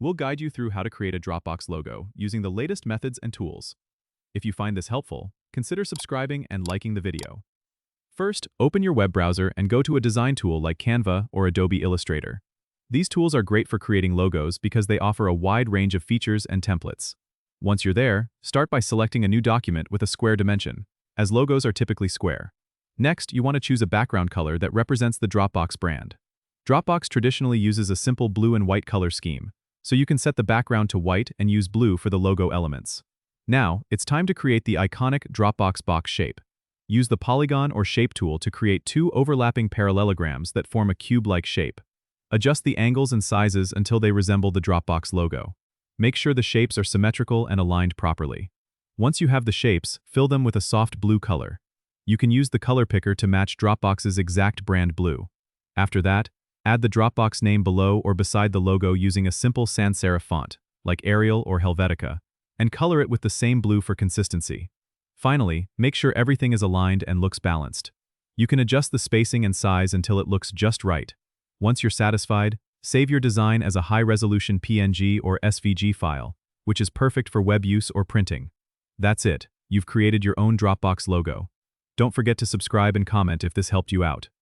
We'll guide you through how to create a Dropbox logo using the latest methods and tools. If you find this helpful, consider subscribing and liking the video. First, open your web browser and go to a design tool like Canva or Adobe Illustrator. These tools are great for creating logos because they offer a wide range of features and templates. Once you're there, start by selecting a new document with a square dimension, as logos are typically square. Next, you want to choose a background color that represents the Dropbox brand. Dropbox traditionally uses a simple blue and white color scheme, so you can set the background to white and use blue for the logo elements. Now, it's time to create the iconic Dropbox box shape. Use the polygon or shape tool to create two overlapping parallelograms that form a cube-like shape. Adjust the angles and sizes until they resemble the Dropbox logo. Make sure the shapes are symmetrical and aligned properly. Once you have the shapes, fill them with a soft blue color. You can use the color picker to match Dropbox's exact brand blue. After that, add the Dropbox name below or beside the logo using a simple sans serif font, like Arial or Helvetica, and color it with the same blue for consistency. Finally, make sure everything is aligned and looks balanced. You can adjust the spacing and size until it looks just right. Once you're satisfied, save your design as a high-resolution PNG or SVG file, which is perfect for web use or printing. That's it. You've created your own Dropbox logo. Don't forget to subscribe and comment if this helped you out.